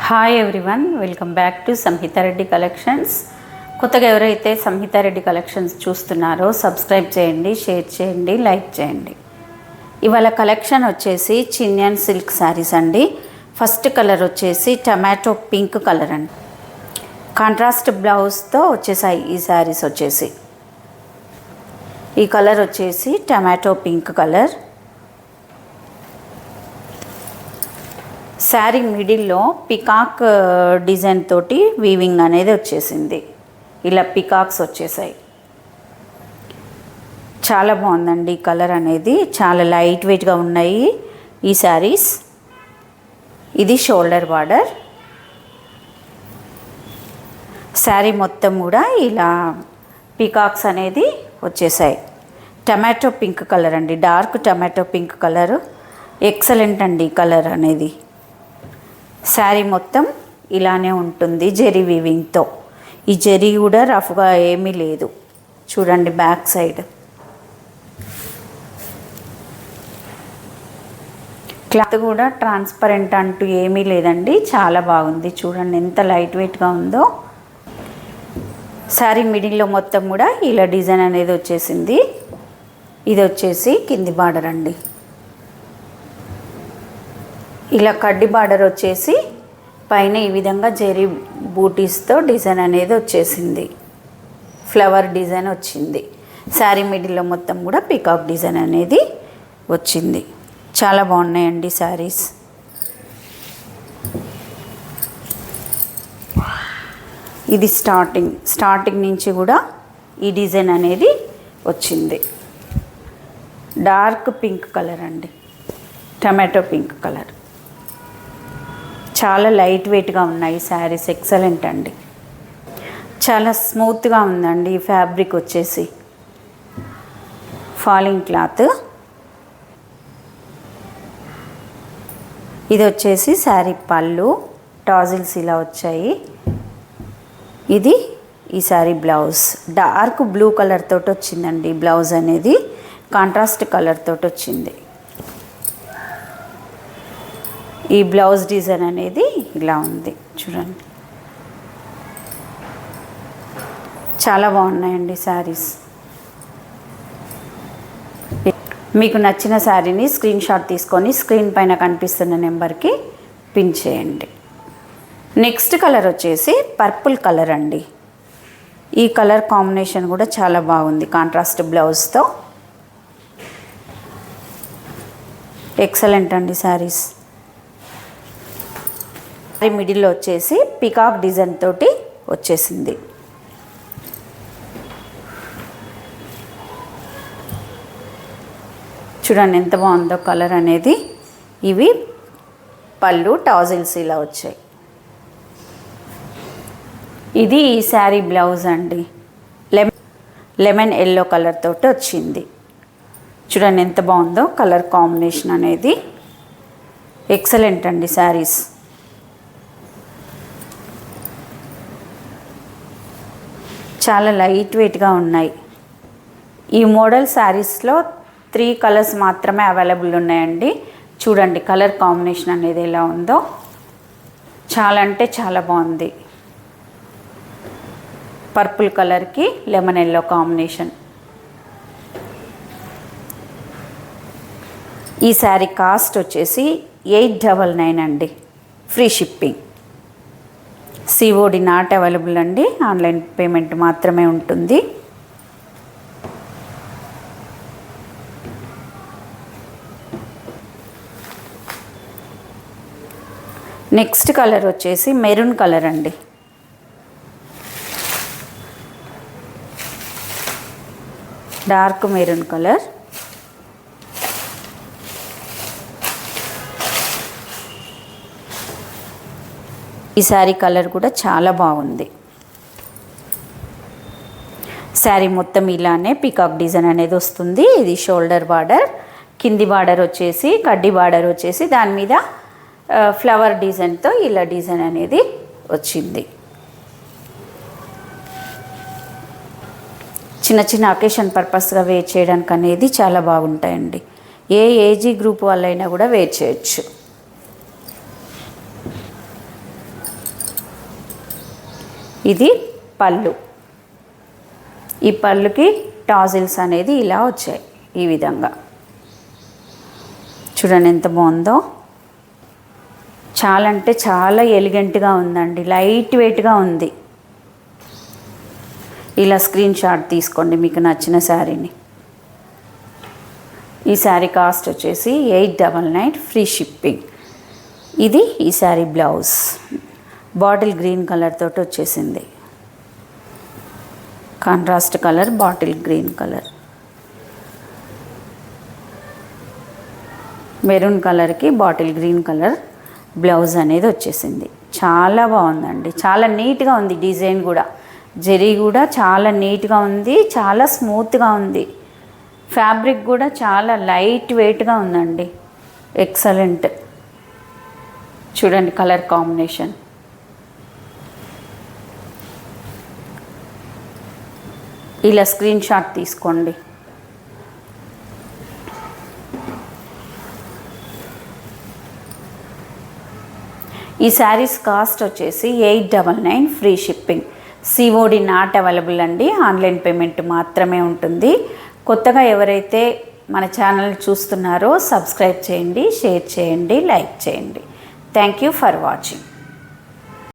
Hi everyone, welcome back to సంహితారెడ్డి collections. కొత్తగా ఎవరైతే సంహితారెడ్డి collections చూస్తున్నారో సబ్స్క్రైబ్ చేయండి, షేర్ చేయండి, లైక్ చేయండి. ఇవాళ కలెక్షన్ వచ్చేసి చినియన్ సిల్క్ శారీస్ అండి. ఫస్ట్ కలర్ వచ్చేసి టమాటో పింక్ కలర్ అండి. కాంట్రాస్ట్ బ్లౌజ్తో వచ్చేసాయి ఈ శారీస్ వచ్చేసి. ఈ కలర్ వచ్చేసి టమాటో పింక్ కలర్. శారీ మిడిల్లో పికాక్ డిజైన్ తోటి వీవింగ్ అనేది వచ్చేసింది. ఇలా పికాక్స్ వచ్చేసాయి. చాలా బాగుందండి ఈ కలర్ అనేది. చాలా లైట్ వెయిట్గా ఉన్నాయి ఈ శారీస్. ఇది షోల్డర్ బార్డర్. శారీ మొత్తం కూడా ఇలా పికాక్స్ అనేది వచ్చేసాయి. టమాటో పింక్ కలర్ అండి, dark tomato pink colour. Excellent అండి ఈ కలర్ అనేది. శారీ మొత్తం ఇలానే ఉంటుంది జెరీ వీవింగ్తో. ఈ జెరీ కూడా రఫ్గా ఏమీ లేదు. చూడండి బ్యాక్ సైడ్. క్లాత్ కూడా ట్రాన్స్పరెంట్ అంటూ ఏమీ లేదండి, చాలా బాగుంది. చూడండి ఎంత లైట్ వెయిట్గా ఉందో. శారీ మిడిల్లో మొత్తం కూడా ఇలా డిజైన్ అనేది వచ్చేసింది. ఇది వచ్చేసి కింది బార్డర్ అండి. ఇలా కడ్డీ బార్డర్ వచ్చేసి పైన ఈ విధంగా జెరీ బూటీస్తో డిజైన్ అనేది వచ్చేసింది. ఫ్లవర్ డిజైన్ వచ్చింది. శారీ మిడిల్లో మొత్తం కూడా పికాక్ డిజైన్ అనేది వచ్చింది. చాలా బాగున్నాయండి శారీస్. ఇది స్టార్టింగ్ నుంచి కూడా ఈ డిజైన్ అనేది వచ్చింది. డార్క్ పింక్ కలర్ అండి, టమాటో పింక్ కలర్. చాలా లైట్ వెయిట్గా ఉన్నాయి శారీస్. ఎక్సలెంట్ అండి. చాలా స్మూత్గా ఉందండి ఈ ఫ్యాబ్రిక్ వచ్చేసి. Falling cloth. ఇది వచ్చేసి శారీ పళ్ళు. టాజిల్స్ ఇలా వచ్చాయి. ఇది ఈ sari blouse. Dark blue colour తోటి వచ్చిందండి బ్లౌజ్ అనేది. కాంట్రాస్ట్ కలర్ తోటి వచ్చింది. ఈ బ్లౌజ్ డిజైన్ అనేది ఇలా ఉంది చూడండి. చాలా బాగున్నాయండి శారీస్. మీకు నచ్చిన శారీని స్క్రీన్ షాట్ తీసుకొని స్క్రీన్ పైన కనిపిస్తున్న నెంబర్కి పిన్ చేయండి. నెక్స్ట్ కలర్ వచ్చేసి పర్పుల్ కలర్ అండి. ఈ కలర్ కాంబినేషన్ కూడా చాలా బాగుంది కాంట్రాస్ట్ బ్లౌజ్తో. ఎక్సలెంట్ అండి శారీస్. మిడిల్లో వచ్చేసి పికాక్ డిజైన్ తోటి వచ్చేసింది. చూడండి ఎంత బాగుందో కలర్ అనేది. ఇవి పళ్ళు, టాజిల్స్ ఇలా వచ్చాయి. ఇది ఈ శారీ బ్లౌజ్ అండి. లెమన్ ఎల్లో కలర్ తోటి వచ్చింది. చూడండి ఎంత బాగుందో కలర్ కాంబినేషన్ అనేది. ఎక్సలెంట్ అండి శారీస్. చాలా లైట్ వెయిట్గా ఉన్నాయి. ఈ మోడల్ శారీస్లో 3 కలర్స్ మాత్రమే అవైలబుల్ ఉన్నాయండి. చూడండి కలర్ కాంబినేషన్ అనేది ఎలా ఉందో. చాలా అంటే చాలా బాగుంది. పర్పుల్ కలర్కి లెమన్ ఎల్లో కాంబినేషన్. ఈ శారీ కాస్ట్ వచ్చేసి 899 అండి. Free shipping. COD not available అండి. ఆన్లైన్ పేమెంట్ మాత్రమే ఉంటుంది. నెక్స్ట్ కలర్ వచ్చేసి మెరూన్ కలర్ అండి. Dark maroon colour. ఈ శారీ కలర్ కూడా చాలా బాగుంది. శారీ మొత్తం ఇలానే పికాక్ డిజైన్ అనేది వస్తుంది. ఇది షోల్డర్ బార్డర్. కింది బార్డర్ వచ్చేసి కడ్డీ బార్డర్ వచ్చేసి దాని మీద ఫ్లవర్ డిజైన్తో ఇలా డిజైన్ అనేది వచ్చింది. చిన్న చిన్న అకేషన్ పర్పస్గా వేర్ చేయడానికి అనేది చాలా బాగుంటాయండి. ఏ ఏజీ గ్రూప్ వాళ్ళైనా కూడా వేర్ చేయొచ్చు. ఇది పళ్ళు. ఈ పళ్ళుకి టాజిల్స్ అనేది ఇలా వచ్చాయి. ఈ విధంగా చూడండి ఎంత బాగుందో. చాలా అంటే చాలా ఎలిగెంట్గా ఉందండి, లైట్ వెయిట్గా ఉంది. ఇలా స్క్రీన్ షాట్ తీసుకోండి మీకు నచ్చిన శారీని. ఈ శారీ కాస్ట్ వచ్చేసి 899 ఫ్రీ షిప్పింగ్. ఇది ఈ sari blouse bottle green colour తోటి వచ్చేసింది. Contrast colour bottle green colour, maroon కలర్కి బాటిల్ గ్రీన్ కలర్ బ్లౌజ్ అనేది వచ్చేసింది. చాలా బాగుందండి, చాలా నీట్గా ఉంది. డిజైన్ కూడా జరీ కూడా చాలా నీట్గా ఉంది, చాలా స్మూత్గా ఉంది. ఫ్యాబ్రిక్ కూడా చాలా లైట్ వెయిట్గా ఉందండి. ఎక్సలెంట్. చూడండి కలర్ కాంబినేషన్. ఇలా స్క్రీన్ షాట్ తీసుకోండి. ఈ శారీస్ కాస్ట్ వచ్చేసి 899 free shipping. COD not available అండి, ఆన్లైన్ పేమెంట్ మాత్రమే ఉంటుంది. కొత్తగా ఎవరైతే మన ఛానల్ చూస్తున్నారో సబ్స్క్రైబ్ చేయండి, షేర్ చేయండి, లైక్ చేయండి. Thank you for watching.